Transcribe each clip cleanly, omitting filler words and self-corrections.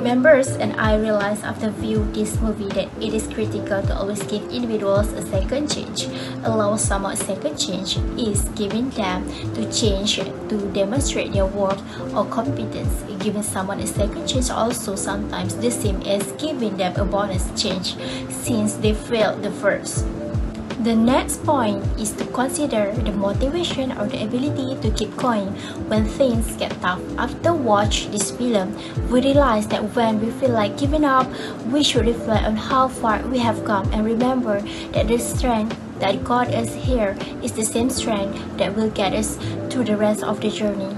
members and I realized after viewing this movie that it is critical to always give individuals a second chance. Allow someone a second chance is giving them to change to demonstrate their worth or competence. Giving someone a second chance also sometimes the same as giving them a bonus chance since they failed the first. The next point is to consider the motivation or the ability to keep going when things get tough. After watching this film, we realize that when we feel like giving up, we should reflect on how far we have come and remember that the strength that got us here is the same strength that will get us through the rest of the journey.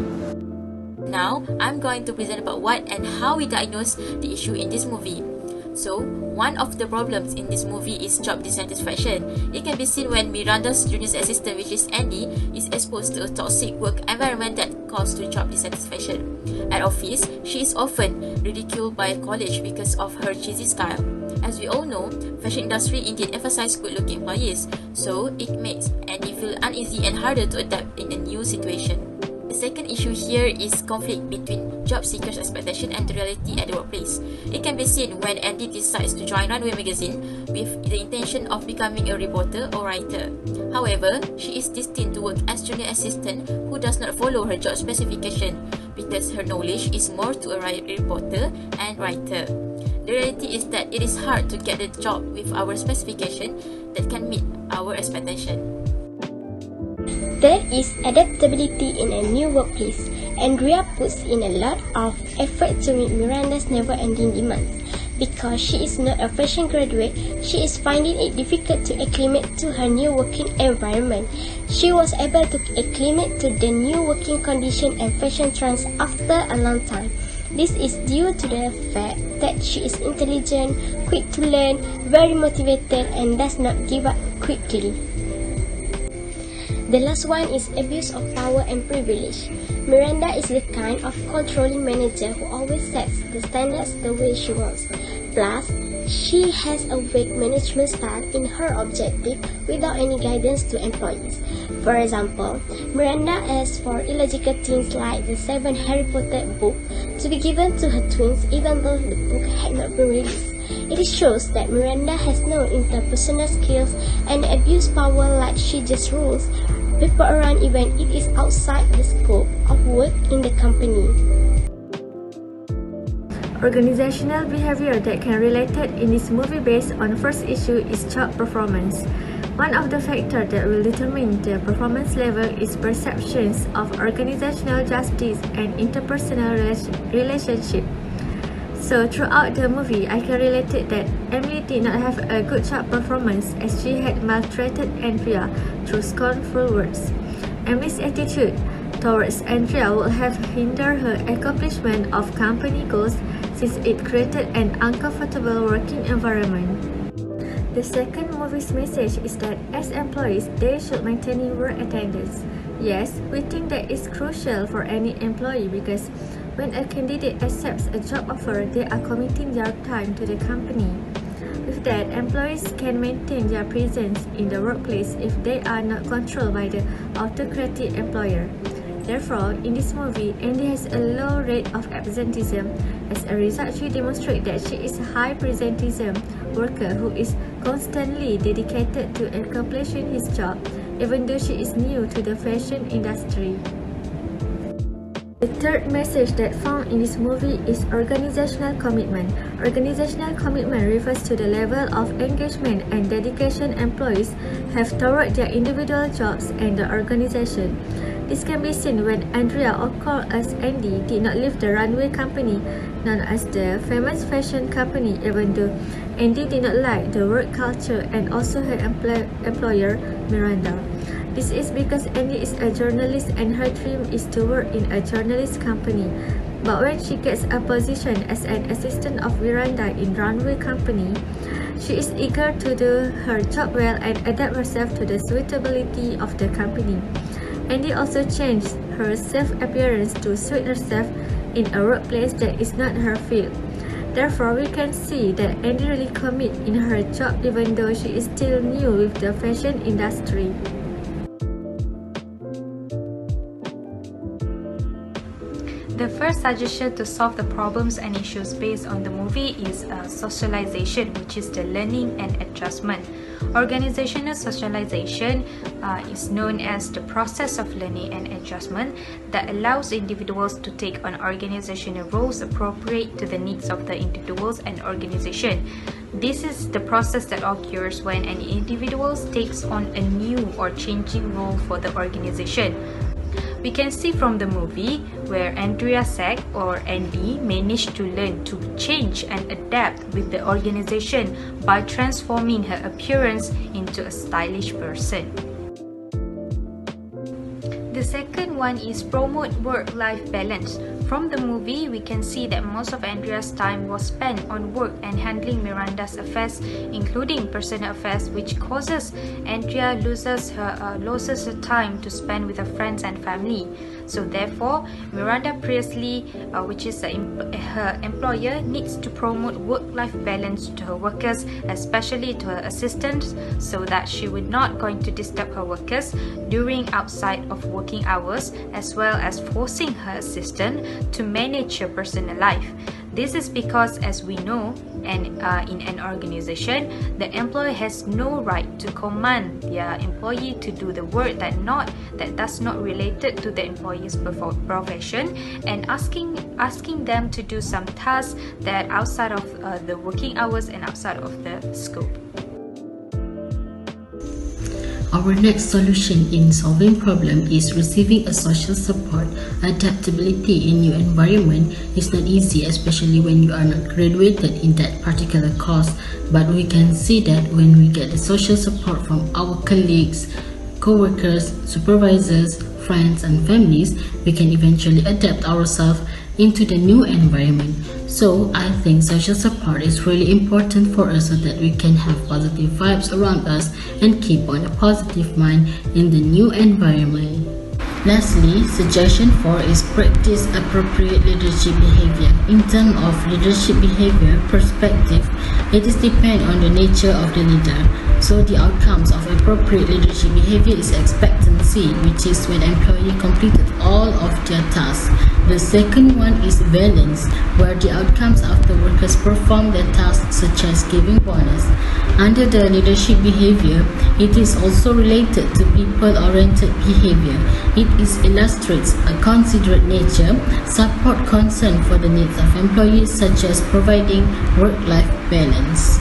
Now, I'm going to present about what and how we diagnose the issue in this movie. So, one of the problems in this movie is job dissatisfaction. It can be seen when Miranda's junior assistant, which is Andy, is exposed to a toxic work environment that causes to job dissatisfaction. At office, she is often ridiculed by college because of her cheesy style. As we all know, fashion industry indeed emphasizes good-looking employees, so it makes Andy feel uneasy and harder to adapt in a new situation. The second issue here is conflict between job seekers' expectation and the reality at the workplace. It can be seen when Andy decides to join Runway magazine with the intention of becoming a reporter or writer. However, she is destined to work as junior assistant who does not follow her job specification because her knowledge is more to a reporter and writer. The reality is that it is hard to get a job with our specification that can meet our expectation. There is adaptability in a new workplace. Andrea puts in a lot of effort to meet Miranda's never-ending demands. Because she is not a fashion graduate, she is finding it difficult to acclimate to her new working environment. She was able to acclimate to the new working condition and fashion trends after a long time. This is due to the fact that she is intelligent, quick to learn, very motivated, and does not give up quickly. The last one is abuse of power and privilege. Miranda is the kind of controlling manager who always sets the standards the way she wants. Plus, she has a vague management style in her objective without any guidance to employees. For example, Miranda asked for illogical things like the 7 Harry Potter book to be given to her twins even though the book had not been released. It shows that Miranda has no interpersonal skills and abuse power like she just rules people around even it is outside the scope of work in the company. Organizational behavior that can related in this movie based on first issue is job performance. One of the factors that will determine the performance level is perceptions of organizational justice and interpersonal relationship. So throughout the movie, I can relate it that Emily did not have a good job performance as she had maltreated Andrea through scornful words. Emily's attitude towards Andrea would have hindered her accomplishment of company goals since it created an uncomfortable working environment. The second movie's message is that as employees, they should maintain work attendance. Yes, we think that is crucial for any employee because when a candidate accepts a job offer, they are committing their time to the company. With that, employees can maintain their presence in the workplace if they are not controlled by the autocratic employer. Therefore, in this movie, Andy has a low rate of absenteeism. As a result, she demonstrates that she is a high presenteeism worker who is constantly dedicated to accomplishing his job, even though she is new to the fashion industry. The third message that found in this movie is organizational commitment. Organizational commitment refers to the level of engagement and dedication employees have toward their individual jobs and the organization. This can be seen when Andrea, or called as Andy, did not leave the runway company, known as the famous fashion company, even though Andy did not like the work culture and also her employer, Miranda. This is because Andy is a journalist and her dream is to work in a journalist company. But when she gets a position as an assistant of Miranda in runway company, she is eager to do her job well and adapt herself to the suitability of the company. Andy also changed her self-appearance to suit herself in a workplace that is not her field. Therefore, we can see that Andy really commits in her job even though she is still new with the fashion industry. The first suggestion to solve the problems and issues based on the movie is socialization, which is the learning and adjustment. Organizational socialization is known as the process of learning and adjustment that allows individuals to take on organizational roles appropriate to the needs of the individuals and organization. This is the process that occurs when an individual takes on a new or changing role for the organization. We can see from the movie where Andrea Sack or Andy managed to learn to change and adapt with the organization by transforming her appearance into a stylish person. The second one is promote work-life balance. From the movie, we can see that most of Andrea's time was spent on work and handling Miranda's affairs, including personal affairs, which causes Andrea loses her time to spend with her friends and family. So therefore, Miranda Priestley, which is her employer, needs to promote work-life balance to her workers, especially to her assistants, so that she would not going to disturb her workers during outside of working hours, as well as forcing her assistant to manage her personal life. This is because, as we know, in an organization, the employer has no right to command their employee to do the work that does not related to the employee's profession, and asking them to do some tasks that outside of the working hours and outside of the scope. Our next solution in solving problem is receiving a social support. Adaptability in new environment is not easy, especially when you are not graduated in that particular course. But we can see that when we get the social support from our colleagues, co-workers, supervisors, friends and families, we can eventually adapt ourselves into the new environment. So I think social support is really important for us so that we can have positive vibes around us and keep on a positive mind in the new environment. Lastly, suggestion 4 is practice appropriate leadership behavior. In terms of leadership behavior perspective, it is depend on the nature of the leader. So the outcomes of appropriate leadership behavior is expectancy, which is when employee completed all of their tasks. The second one is balance, where the outcomes after workers perform their tasks such as giving bonus. Under the leadership behavior, it is also related to people-oriented behavior. It illustrates a considerate nature, support concern for the needs of employees such as providing work-life balance.